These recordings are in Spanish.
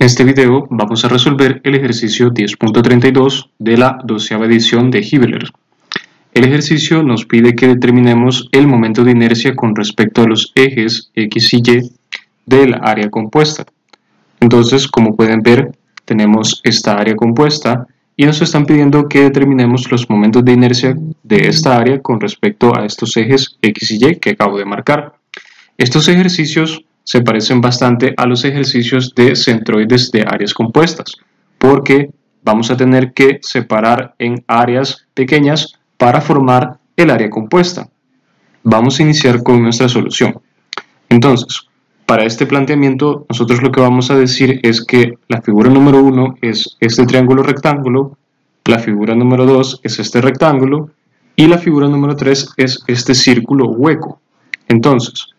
En este video vamos a resolver el ejercicio 10.32 de la 12ª edición de Hibbeler. El ejercicio nos pide que determinemos el momento de inercia con respecto a los ejes X y Y del área compuesta. Entonces, como pueden ver, tenemos esta área compuesta y nos están pidiendo que determinemos los momentos de inercia de esta área con respecto a estos ejes X y Y que acabo de marcar. Estos ejercicios se parecen bastante a los ejercicios de centroides de áreas compuestas, porque vamos a tener que separar en áreas pequeñas para formar el área compuesta. Vamos a iniciar con nuestra solución. Entonces, para este planteamiento, nosotros lo que vamos a decir es que la figura número 1 es este triángulo rectángulo, la figura número 2 es este rectángulo y la figura número 3 es este círculo hueco. Entonces,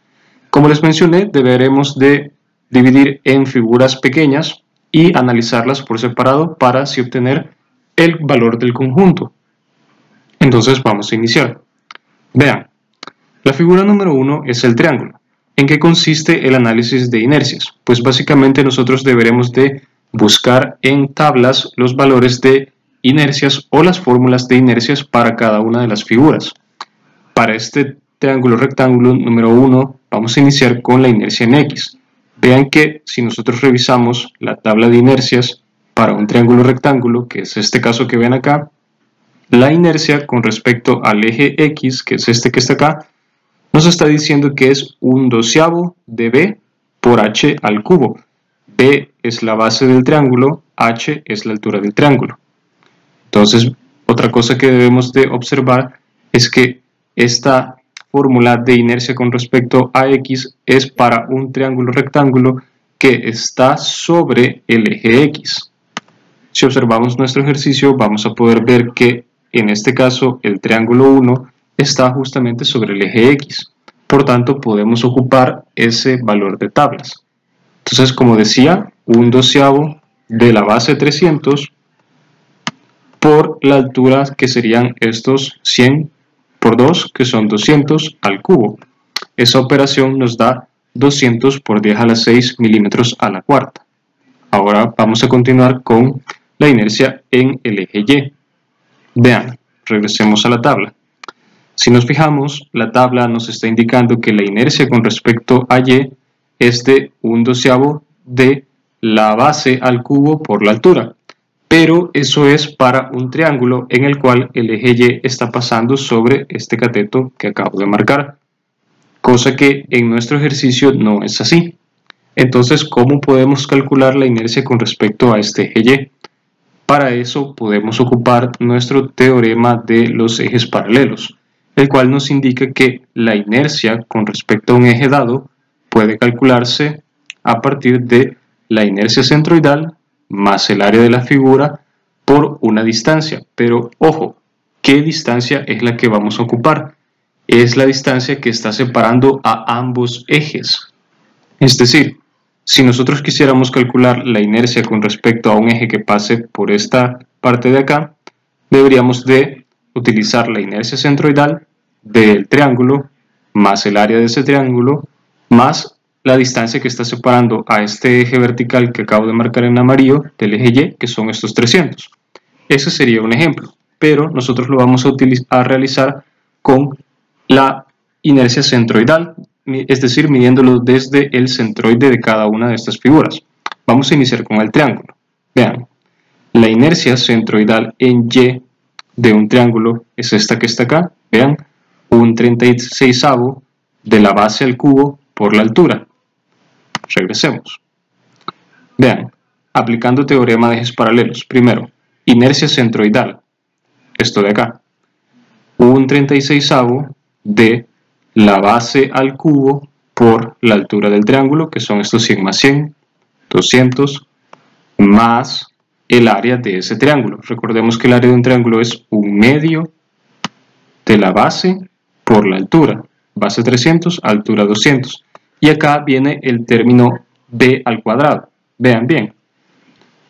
como les mencioné, deberemos de dividir en figuras pequeñas y analizarlas por separado para así obtener el valor del conjunto. Entonces vamos a iniciar. Vean, la figura número 1 es el triángulo. ¿En qué consiste el análisis de inercias? Pues básicamente nosotros deberemos de buscar en tablas los valores de inercias o las fórmulas de inercias para cada una de las figuras. Para este triángulo rectángulo número 1 vamos a iniciar con la inercia en X. Vean que si nosotros revisamos la tabla de inercias para un triángulo rectángulo, que es este caso que ven acá, la inercia con respecto al eje X, que es este que está acá, nos está diciendo que es 1/12 de B por H al cubo. B es la base del triángulo, H es la altura del triángulo. Entonces, otra cosa que debemos de observar es que esta fórmula de inercia con respecto a X es para un triángulo rectángulo que está sobre el eje X. Si observamos nuestro ejercicio, vamos a poder ver que en este caso el triángulo 1 está justamente sobre el eje X. Por tanto, podemos ocupar ese valor de tablas. Entonces, como decía, 1/12 de la base 300 por la altura que serían estos 100 por 2, que son 200 al cubo. Esa operación nos da 200 por 10 a la 6 milímetros a la cuarta. Ahora vamos a continuar con la inercia en el eje Y. Vean, regresemos a la tabla. Si nos fijamos, la tabla nos está indicando que la inercia con respecto a Y es de 1/12 de la base al cubo por la altura. Pero eso es para un triángulo en el cual el eje Y está pasando sobre este cateto que acabo de marcar, cosa que en nuestro ejercicio no es así. Entonces, ¿cómo podemos calcular la inercia con respecto a este eje Y? Para eso podemos ocupar nuestro teorema de los ejes paralelos, el cual nos indica que la inercia con respecto a un eje dado puede calcularse a partir de la inercia centroidal más el área de la figura por una distancia. Pero ojo, ¿qué distancia es la que vamos a ocupar? Es la distancia que está separando a ambos ejes. Es decir, si nosotros quisiéramos calcular la inercia con respecto a un eje que pase por esta parte de acá, deberíamos de utilizar la inercia centroidal del triángulo más el área de ese triángulo más la distancia que está separando a este eje vertical que acabo de marcar en amarillo del eje Y, que son estos 300. Ese sería un ejemplo, pero nosotros lo vamos a realizar con la inercia centroidal, es decir, midiéndolo desde el centroide de cada una de estas figuras. Vamos a iniciar con el triángulo. Vean, la inercia centroidal en Y de un triángulo es esta que está acá. Vean, un 36avo de la base al cubo por la altura. Regresemos. Vean, aplicando teorema de ejes paralelos. Primero, inercia centroidal, esto de acá. Un 36avo de la base al cubo por la altura del triángulo, que son estos 100 más 100, 200, más el área de ese triángulo. Recordemos que el área de un triángulo es 1/2 de la base por la altura. Base 300, altura 200. Y acá viene el término b al cuadrado. Vean bien.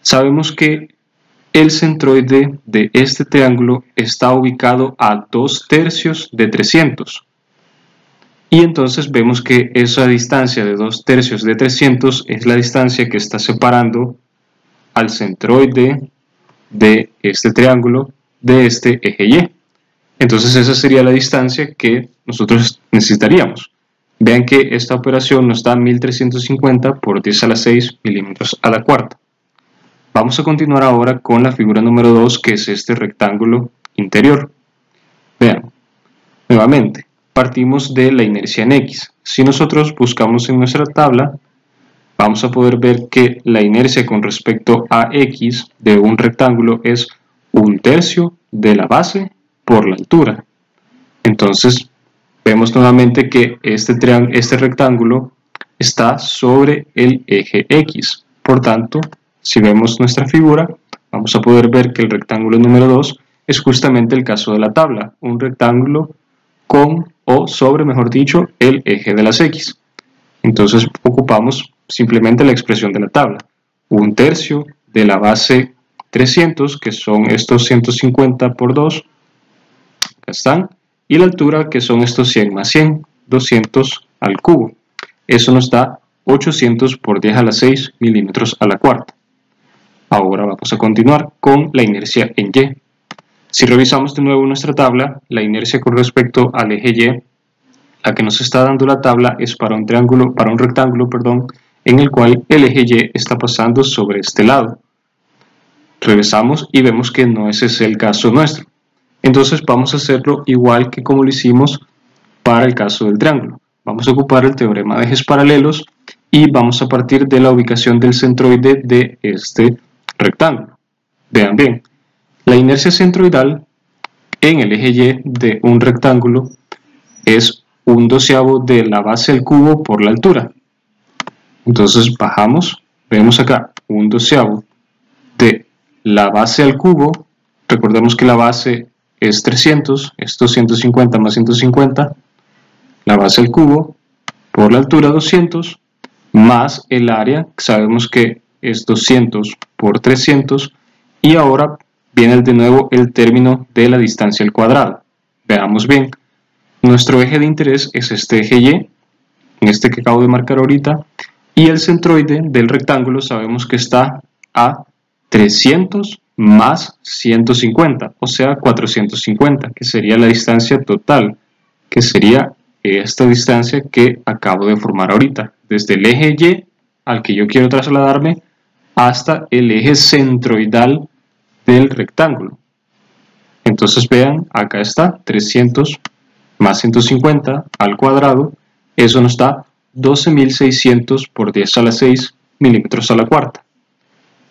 Sabemos que el centroide de este triángulo está ubicado a 2/3 de 300. Y entonces vemos que esa distancia de 2/3 de 300 es la distancia que está separando al centroide de este triángulo de este eje Y. Entonces esa sería la distancia que nosotros necesitaríamos. Vean que esta operación nos da 1350 por 10 a la 6 milímetros a la cuarta. Vamos a continuar ahora con la figura número 2, que es este rectángulo interior. Vean, nuevamente, partimos de la inercia en X. Si nosotros buscamos en nuestra tabla, vamos a poder ver que la inercia con respecto a X de un rectángulo es 1/3 de la base por la altura. Entonces, vemos nuevamente que este rectángulo está sobre el eje X. Por tanto, si vemos nuestra figura, vamos a poder ver que el rectángulo número 2 es justamente el caso de la tabla, un rectángulo con o sobre, mejor dicho, el eje de las X. Entonces ocupamos simplemente la expresión de la tabla, 1/3 de la base 300, que son estos 150 por 2, acá están, y la altura, que son estos 100 más 100, 200 al cubo. Eso nos da 800 por 10 a la 6 milímetros a la cuarta. Ahora vamos a continuar con la inercia en Y. Si revisamos de nuevo nuestra tabla, la inercia con respecto al eje Y, la que nos está dando la tabla es para un rectángulo, en el cual el eje Y está pasando sobre este lado. Revisamos y vemos que no ese es el caso nuestro. Entonces vamos a hacerlo igual que como lo hicimos para el caso del triángulo. Vamos a ocupar el teorema de ejes paralelos y vamos a partir de la ubicación del centroide de este rectángulo. Vean bien, la inercia centroidal en el eje Y de un rectángulo es 1/12 de la base al cubo por la altura. Entonces bajamos, vemos acá 1/12 de la base al cubo. Recordemos que la base es 300, esto 150 más 150, la base al cubo por la altura 200, más el área, sabemos que es 200 por 300, y ahora viene de nuevo el término de la distancia al cuadrado. Veamos bien, nuestro eje de interés es este eje Y, en este que acabo de marcar ahorita, y el centroide del rectángulo sabemos que está a 300 más 150, o sea 450, que sería la distancia total, que sería esta distancia que acabo de formar ahorita, desde el eje Y al que yo quiero trasladarme hasta el eje centroidal del rectángulo. Entonces vean, acá está 300 más 150 al cuadrado, eso nos da 12.600 por 10 a la 6 milímetros a la cuarta.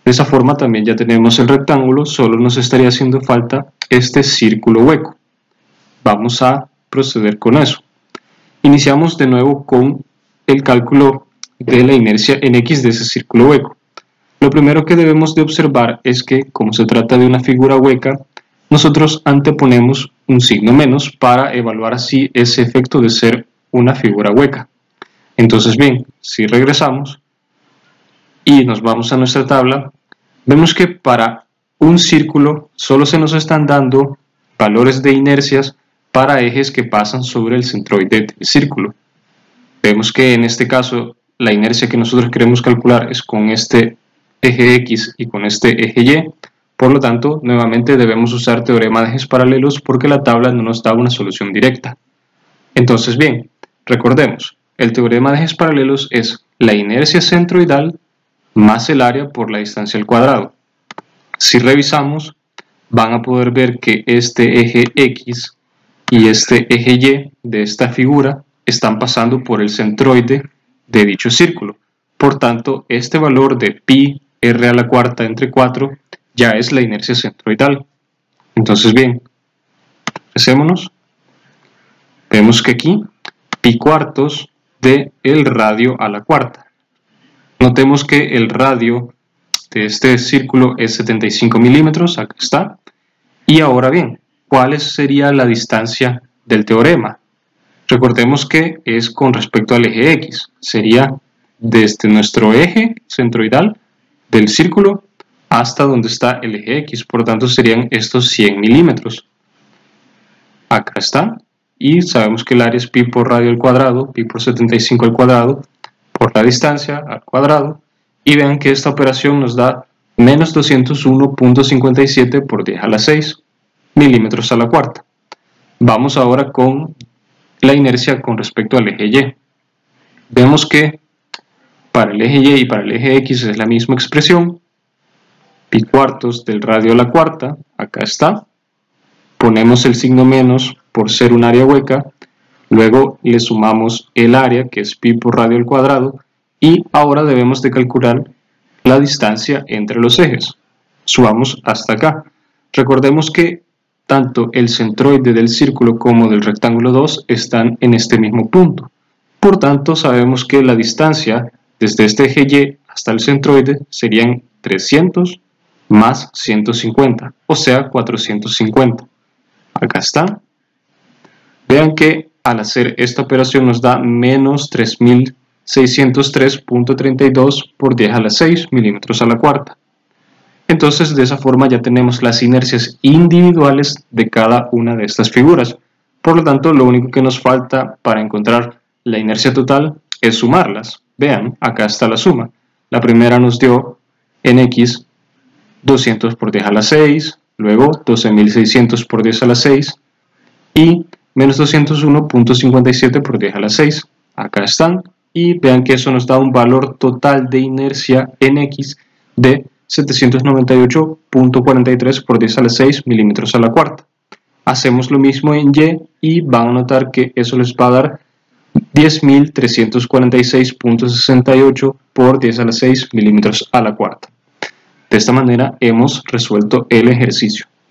De esa forma también ya tenemos el rectángulo, solo nos estaría haciendo falta este círculo hueco. Vamos a proceder con eso. Iniciamos de nuevo con el cálculo de la inercia en X de ese círculo hueco. Lo primero que debemos de observar es que, como se trata de una figura hueca, nosotros anteponemos un signo menos para evaluar así ese efecto de ser una figura hueca. Entonces bien, si regresamos y nos vamos a nuestra tabla, vemos que para un círculo solo se nos están dando valores de inercias para ejes que pasan sobre el centroide del círculo. Vemos que en este caso la inercia que nosotros queremos calcular es con este eje X y con este eje Y, por lo tanto nuevamente debemos usar teorema de ejes paralelos porque la tabla no nos da una solución directa. Entonces bien, recordemos, el teorema de ejes paralelos es la inercia centroidal más el área por la distancia al cuadrado. Si revisamos, van a poder ver que este eje X y este eje Y de esta figura están pasando por el centroide de dicho círculo. Por tanto, este valor de pi r a la cuarta entre 4 ya es la inercia centroidal. Entonces bien, regresémonos. Vemos que aquí pi cuartos de el radio a la cuarta. Notemos que el radio de este círculo es 75 milímetros, acá está. Y ahora bien, ¿cuál sería la distancia del teorema? Recordemos que es con respecto al eje X, sería desde nuestro eje centroidal del círculo hasta donde está el eje X, por lo tanto serían estos 100 milímetros. Acá está, y sabemos que el área es pi por radio al cuadrado, pi por 75 al cuadrado, por la distancia al cuadrado, y vean que esta operación nos da menos 201.57 por 10 a la 6 milímetros a la cuarta. Vamos ahora con la inercia con respecto al eje Y. Vemos que para el eje Y y para el eje X es la misma expresión. Pi cuartos del radio a la cuarta, acá está. Ponemos el signo menos por ser un área hueca. Luego le sumamos el área, que es pi por radio al cuadrado. Y ahora debemos de calcular la distancia entre los ejes. Subamos hasta acá. Recordemos que tanto el centroide del círculo como del rectángulo 2 están en este mismo punto. Por tanto, sabemos que la distancia desde este eje Y hasta el centroide serían 300 más 150, o sea 450. Acá está. Vean que al hacer esta operación nos da menos 3603.32 por 10 a la 6 milímetros a la cuarta. Entonces, de esa forma ya tenemos las inercias individuales de cada una de estas figuras. Por lo tanto, lo único que nos falta para encontrar la inercia total es sumarlas. Vean, acá está la suma. La primera nos dio en X 200 por 10 a la 6, luego 12.600 por 10 a la 6 y menos 201.57 por 10 a la 6. Acá están. Y vean que eso nos da un valor total de inercia en X de 798.43 por 10 a la 6 milímetros a la cuarta. Hacemos lo mismo en Y y van a notar que eso les va a dar 10.346.68 por 10 a la 6 milímetros a la cuarta. De esta manera hemos resuelto el ejercicio.